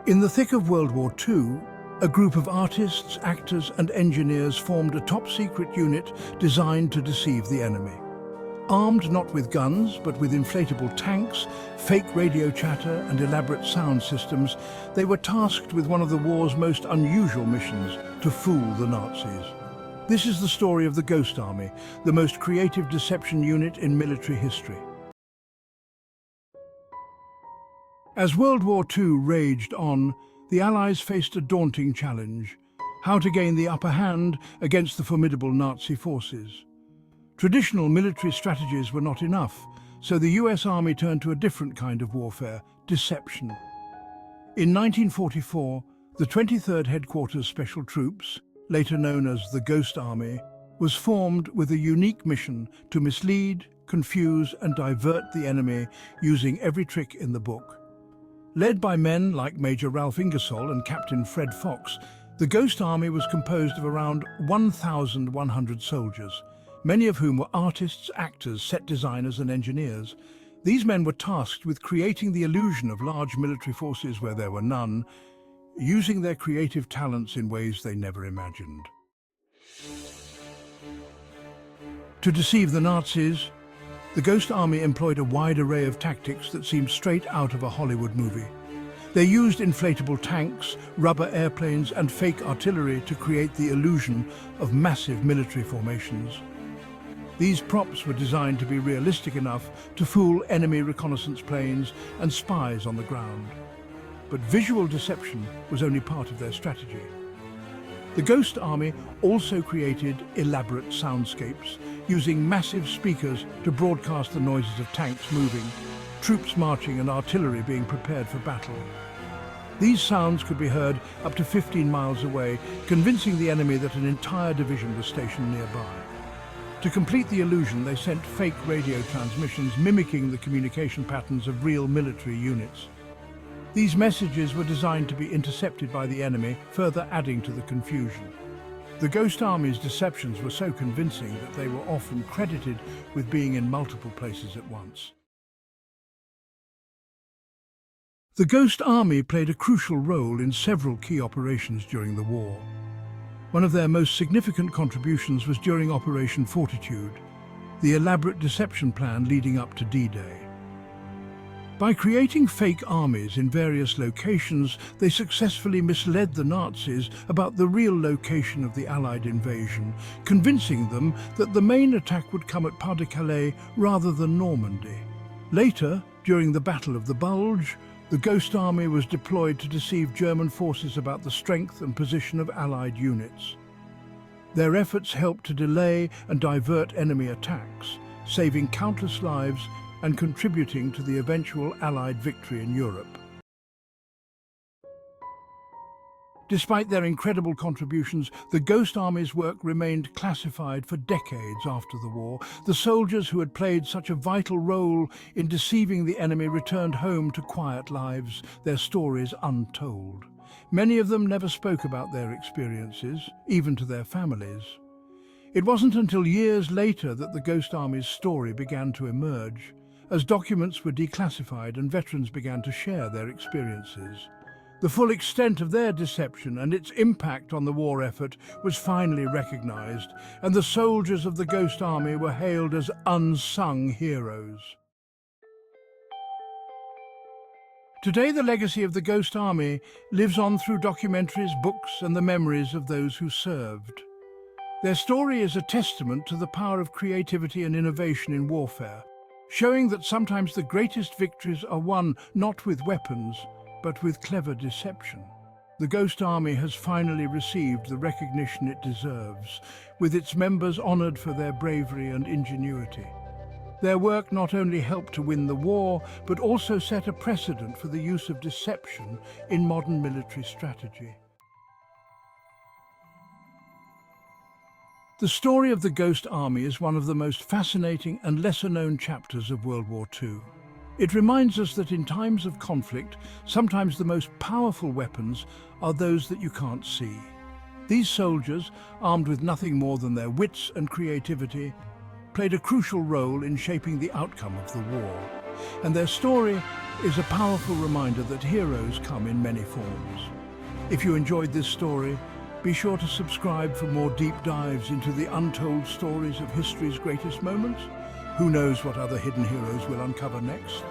In the thick of World War II, a group of artists, actors and engineers formed a top-secret unit designed to deceive the enemy. Armed not with guns, but with inflatable tanks, fake radio chatter and elaborate sound systems, they were tasked with one of the war's most unusual missions, to fool the Nazis. This is the story of the Ghost Army, the most creative deception unit in military history. As World War II raged on, the Allies faced a daunting challenge: how to gain the upper hand against the formidable Nazi forces. Traditional military strategies were not enough, so the US Army turned to a different kind of warfare: deception. In 1944, the 23rd Headquarters Special Troops, later known as the Ghost Army, was formed with a unique mission to mislead, confuse and divert the enemy using every trick in the book. Led by men like Major Ralph Ingersoll and Captain Fred Fox, the Ghost Army was composed of around 1,100 soldiers, many of whom were artists, actors, set designers and engineers. These men were tasked with creating the illusion of large military forces where there were none, using their creative talents in ways they never imagined. To deceive the Nazis, the Ghost Army employed a wide array of tactics that seemed straight out of a Hollywood movie. They used inflatable tanks, rubber airplanes and fake artillery to create the illusion of massive military formations. These props were designed to be realistic enough to fool enemy reconnaissance planes and spies on the ground. But visual deception was only part of their strategy. The Ghost Army also created elaborate soundscapes, using massive speakers to broadcast the noises of tanks moving, troops marching and artillery being prepared for battle. These sounds could be heard up to 15 miles away, convincing the enemy that an entire division was stationed nearby. To complete the illusion, they sent fake radio transmissions mimicking the communication patterns of real military units. These messages were designed to be intercepted by the enemy, further adding to the confusion. The Ghost Army's deceptions were so convincing that they were often credited with being in multiple places at once. The Ghost Army played a crucial role in several key operations during the war. One of their most significant contributions was during Operation Fortitude, the elaborate deception plan leading up to D-Day. By creating fake armies in various locations, they successfully misled the Nazis about the real location of the Allied invasion, convincing them that the main attack would come at Pas-de-Calais rather than Normandy. Later, during the Battle of the Bulge, the Ghost Army was deployed to deceive German forces about the strength and position of Allied units. Their efforts helped to delay and divert enemy attacks, saving countless lives and contributing to the eventual Allied victory in Europe. Despite their incredible contributions, the Ghost Army's work remained classified for decades after the war. The soldiers who had played such a vital role in deceiving the enemy returned home to quiet lives, their stories untold. Many of them never spoke about their experiences, even to their families. It wasn't until years later that the Ghost Army's story began to emerge, as documents were declassified and veterans began to share their experiences. The full extent of their deception and its impact on the war effort was finally recognized, and the soldiers of the Ghost Army were hailed as unsung heroes. Today, the legacy of the Ghost Army lives on through documentaries, books, and the memories of those who served. Their story is a testament to the power of creativity and innovation in warfare, showing that sometimes the greatest victories are won not with weapons, but with clever deception. The Ghost Army has finally received the recognition it deserves, with its members honored for their bravery and ingenuity. Their work not only helped to win the war, but also set a precedent for the use of deception in modern military strategy. The story of the Ghost Army is one of the most fascinating and lesser-known chapters of World War II. It reminds us that in times of conflict, sometimes the most powerful weapons are those that you can't see. These soldiers, armed with nothing more than their wits and creativity, played a crucial role in shaping the outcome of the war. And their story is a powerful reminder that heroes come in many forms. If you enjoyed this story, be sure to subscribe for more deep dives into the untold stories of history's greatest moments. Who knows what other hidden heroes we'll uncover next?